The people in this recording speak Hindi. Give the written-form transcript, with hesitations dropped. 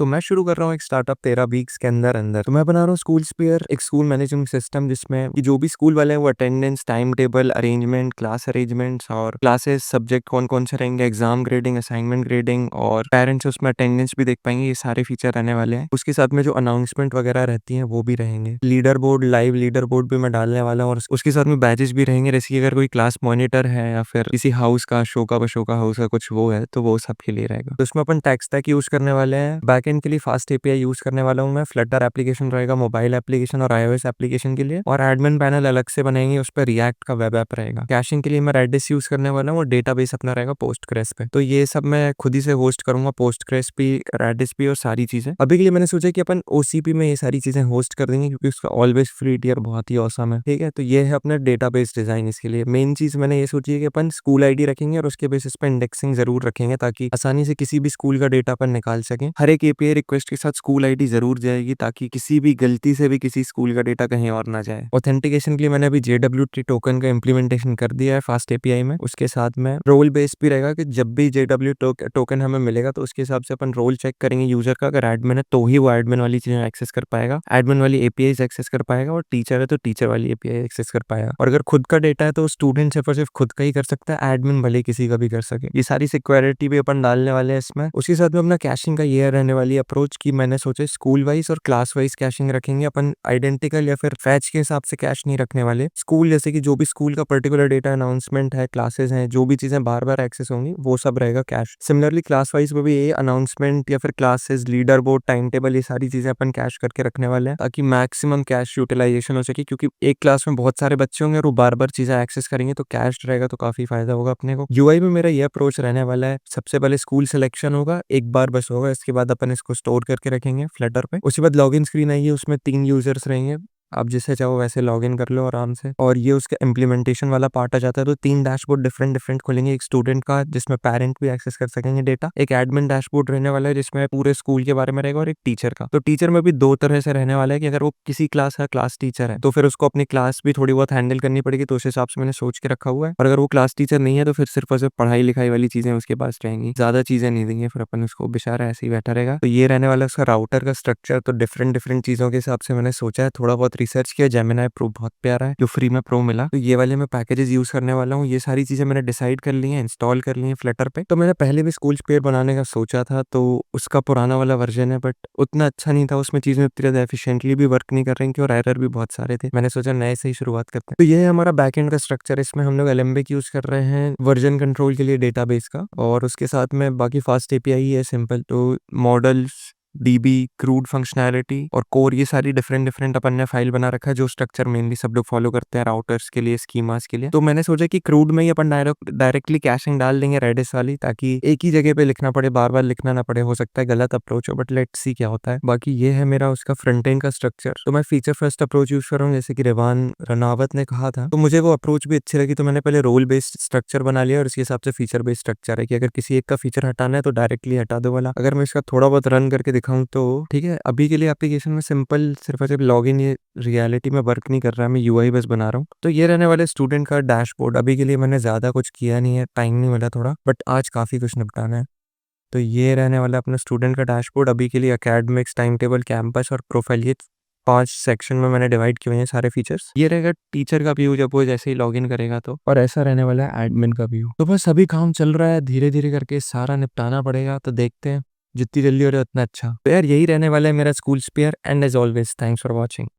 तो मैं शुरू कर रहा हूँ एक स्टार्टअप 13 वीक्स के अंदर अंदर। तो मैं बना रहा हूँ स्कूल स्पेयर, एक स्कूल मैनेजमेंट सिस्टम जिसमें कि जो भी स्कूल वाले हैं वो attendance, time table arrangement, class arrangements और क्लासेस सब्जेक्ट कौन कौन से रहेंगे, एग्जाम ग्रेडिंग, असाइनमेंट ग्रेडिंग और पेरेंट्स उसमें अटेंडेंस भी देख पाएंगे। ये सारे फीचर रहने वाले हैं। उसके साथ में जो अनाउंसमेंट वगैरह रहती है वो भी रहेंगे। Leader board, live leader board भी मैं डालने वाला हूँ और उसके साथ में बैचेस भी रहेंगे। जैसे कि अगर कोई क्लास मॉनिटर है या फिर किसी हाउस का, शोका हाउस का कुछ वो है तो वो सबके लिए रहेगा। तो उसमें अपन टेक स्टैक यूज करने वाले हैं। बैकएंड के लिए फास्ट एपीआई यूज करने वाला हूँ मैं। फ्लटर एप्लीकेशन रहेगा मोबाइल एप्लीकेशन और iOS एप्लीकेशन के लिए, और एडमिन पैनल अलग से बनाएंगे, उस पर रिएक्ट का वेब ऐप रहेगा। कैशिंग के लिए मैं रेडिस यूज करने वाला हूँ और डेटाबेस अपना रहेगा पोस्टग्रेस पे। तो ये सब मैं खुद ही से होस्ट करूंगा, पोस्टग्रेस भी, रेडिस भी और सारी चीजें। अभी के लिए मैंने सोचा कि अपन ओसीपी में ये सारी चीजें होस्ट कर देंगे क्योंकि उसका ऑलवेज फ्री टियर बहुत ही औसम है। ठीक है, तो ये है अपना डेटाबेस डिजाइन। इसके लिए मेन चीज मैंने ये सोची है कि अपन स्कूल आईडी रखेंगे और उसके बेसिस पे इंडेक्सिंग जरूर रखेंगे ताकि आसानी से किसी भी स्कूल का डेटा अपन निकाल सकें। हर एक एपीआई रिक्वेस्ट के साथ स्कूल आईडी जरूर जाएगी ताकि किसी भी गलती से भी किसी स्कूल का डेटा कहीं और ना जाए। ऑथेंटिकेशन के लिए मैंने अभी JWT टोकन का इंप्लीमेंटेशन कर दिया है फास्ट एपीआई में। उसके साथ में रोल बेस्ड भी रहेगा कि जब भी JW टोकन हमें मिलेगा तो उसके हिसाब से अपन रोल चेक करेंगे यूजर का। अगर एडमिन है तो ही वो एडमिन वाली चीजें एक्सेस कर पाएगा, एडमिन वाली एपीआई एक्सेस कर पाएगा, और टीचर है तो टीचर वाली एपीआई एक्सेस कर पाएगा। और अगर खुद का डेटा है तो स्टूडेंट सिर्फ और सिर्फ खुद का ही कर सकता है, एडमिन भले किसी का भी कर सके। ये सारी सिक्योरिटी भी अपन डालने वाले हैं इसमें। उसके साथ में अपना कैशिंग का ये रहने वाली अप्रोच की मैंने सोचा स्कूल वाइज और क्लास वाइज कैशिंग रखेंगे अपन। आइडेंटिकल या फिर फैच के हिसाब से कैश नहीं रखने वाले। स्कूल जैसे कि जो भी स्कूल का पर्टिकुलर डेटा, अनाउंसमेंट है, क्लासेस हैं, जो भी चीजें बार बार एक्सेस होंगी वो सब रहेगा कैश। सिमिलरली क्लास वाइज में भी ये अनाउंसमेंट या फिर classes, leader board, time table, ये सारी चीजें अपन कैश करके रखने वाले हैं ताकि मैक्सिमम कैश यूटिलाइजेशन हो सके। क्योंकि एक क्लास में बहुत सारे बच्चे होंगे और वो बार बार चीजें एक्सेस करेंगे तो कैश रहेगा तो काफी फायदा होगा अपने को। यूआई में मेरा ये अप्रोच रहने वाला है। सबसे पहले स्कूल सिलेक्शन होगा, एक बार बस होगा, इसके बाद अपन इसको स्टोर करके रखेंगे फ्लटर पे। उसके बाद लॉगिन स्क्रीन आएगी, उसमें 3 यूजर्स रहेंगे। आप जिससे चाहो वैसे लॉगिन कर लो आराम से। और ये उसका इम्प्लीमेंटेशन वाला पार्ट आ जाता है तो 3 डैशबोर्ड डिफरेंट डिफरेंट खुलेंगे। एक स्टूडेंट का जिसमें पेरेंट भी एक्सेस कर सकेंगे डेटा, एक एडमिन डैशबोर्ड रहने वाला है जिसमें पूरे स्कूल के बारे में रहेगा, और एक टीचर का। तो टीचर में भी 2 तरह से रहने वाला है कि अगर वो किसी क्लास का क्लास टीचर है तो फिर उसको अपनी क्लास भी थोड़ी बहुत हैंडल करनी पड़ेगी, तो उस हिसाब से मैंने सोच के रखा हुआ है। और अगर वो क्लास टीचर नहीं है तो फिर सिर्फ और सिर्फ पढ़ाई लिखाई वाली चीजें उसके पास रहेंगी, ज्यादा चीजें नहीं देंगे, फिर अपन उसको बेचारा ऐसे ही बैठा रहेगा। तो ये रहने वाला उसका राउटर का स्ट्रक्चर। तो डिफरेंट डिफरेंट चीजों के हिसाब से मैंने सोचा है, थोड़ा बहुत रिसर्च किया। जेमिनी प्रो बहुत प्यारा है जो फ्री में प्रो मिला, तो ये वाले मैं पैकेजेस यूज करने वाला हूँ। ये सारी चीजें मैंने डिसाइड कर ली हैं, इंस्टॉल कर ली हैं फ्लटर पे। तो मैंने पहले भी स्कूल स्पेयर बनाने का सोचा था, तो उसका पुराना वाला वर्जन है बट उतना अच्छा नहीं था, उसमें चीजें उतनी ज्यादा एफिशिएंटली भी वर्क नहीं कर रही थी और एरर भी बहुत सारे थे। मैंने सोचा नए से ही शुरुआत करते हैं। तो ये है हमारा बैकएंड का स्ट्रक्चर। इसमें हम लोग एलेम्बिक यूज कर रहे हैं वर्जन कंट्रोल के लिए डेटाबेस का, और उसके साथ में बाकी फास्ट एपीआई है सिंपल। तो मॉडल्स, डीबी, क्रूड फंक्शनैलिटी और कोर, ये सारी डिफरेंट डिफरेंट अपन ने फाइल बना रखा है जो स्ट्रक्चर मेनली सब लोग फॉलो करते हैं राउटर्स के लिए, स्कीमास के लिए। तो मैंने सोचा कि क्रूड में ही अपन डायरेक्टली कैशिंग डाल देंगे रेडिस वाली, ताकि एक ही जगह पे लिखना पड़े, बार बार लिखना ना पड़े। हो सकता है गलत अप्रोच हो बट लेट्स सी क्या होता है। बाकी ये है मेरा उसका फ्रंट एंड का स्ट्रक्चर। तो मैं फीचर फर्स्ट अप्रोच यूज कर रहा हूँ जैसे कि रेवान रनावत ने कहा था, तो मुझे वो अप्रोच भी अच्छी लगी। तो मैंने पहले रोल बेस्ड स्ट्रक्चर बना लिया और इसके हिसाब से फीचर बेस्ड स्ट्रक्चर है कि अगर किसी एक का फीचर हटाना है तो डायरेक्टली हटा दो वाला। अगर मैं इसका थोड़ा बहुत रन करके दिखाऊं तो ठीक है, अभी के लिए एप्लीकेशन में सिंपल सिर्फ और सिर्फ लॉगिन, ये रियलिटी में वर्क नहीं कर रहा है, मैं यूआई बस बना रहा हूँ। तो ये रहने वाले स्टूडेंट का डैशबोर्ड। अभी के लिए मैंने ज्यादा कुछ किया नहीं है, टाइम नहीं मिला थोड़ा, बट आज काफी कुछ निपटाना है। तो ये रहने वाला अपना स्टूडेंट का डैशबोर्ड। अभी के लिए एकेडमिक्स, टाइम टेबल, कैंपस और प्रोफाइल, ये 5 सेक्शन में मैंने डिवाइड किए हैं सारे फीचर्स। ये रहेगा टीचर का व्यू जब वो जैसे ही लॉगिन करेगा तो, और ऐसा रहने वाला है एडमिन का व्यू। तो बस अभी काम चल रहा है, धीरे धीरे करके सारा निपटाना पड़ेगा, तो देखते हैं जितनी जल्दी हो रहा है उतना अच्छा। तो यार यही रहने वाला है मेरा school spare, and as always thanks for watching.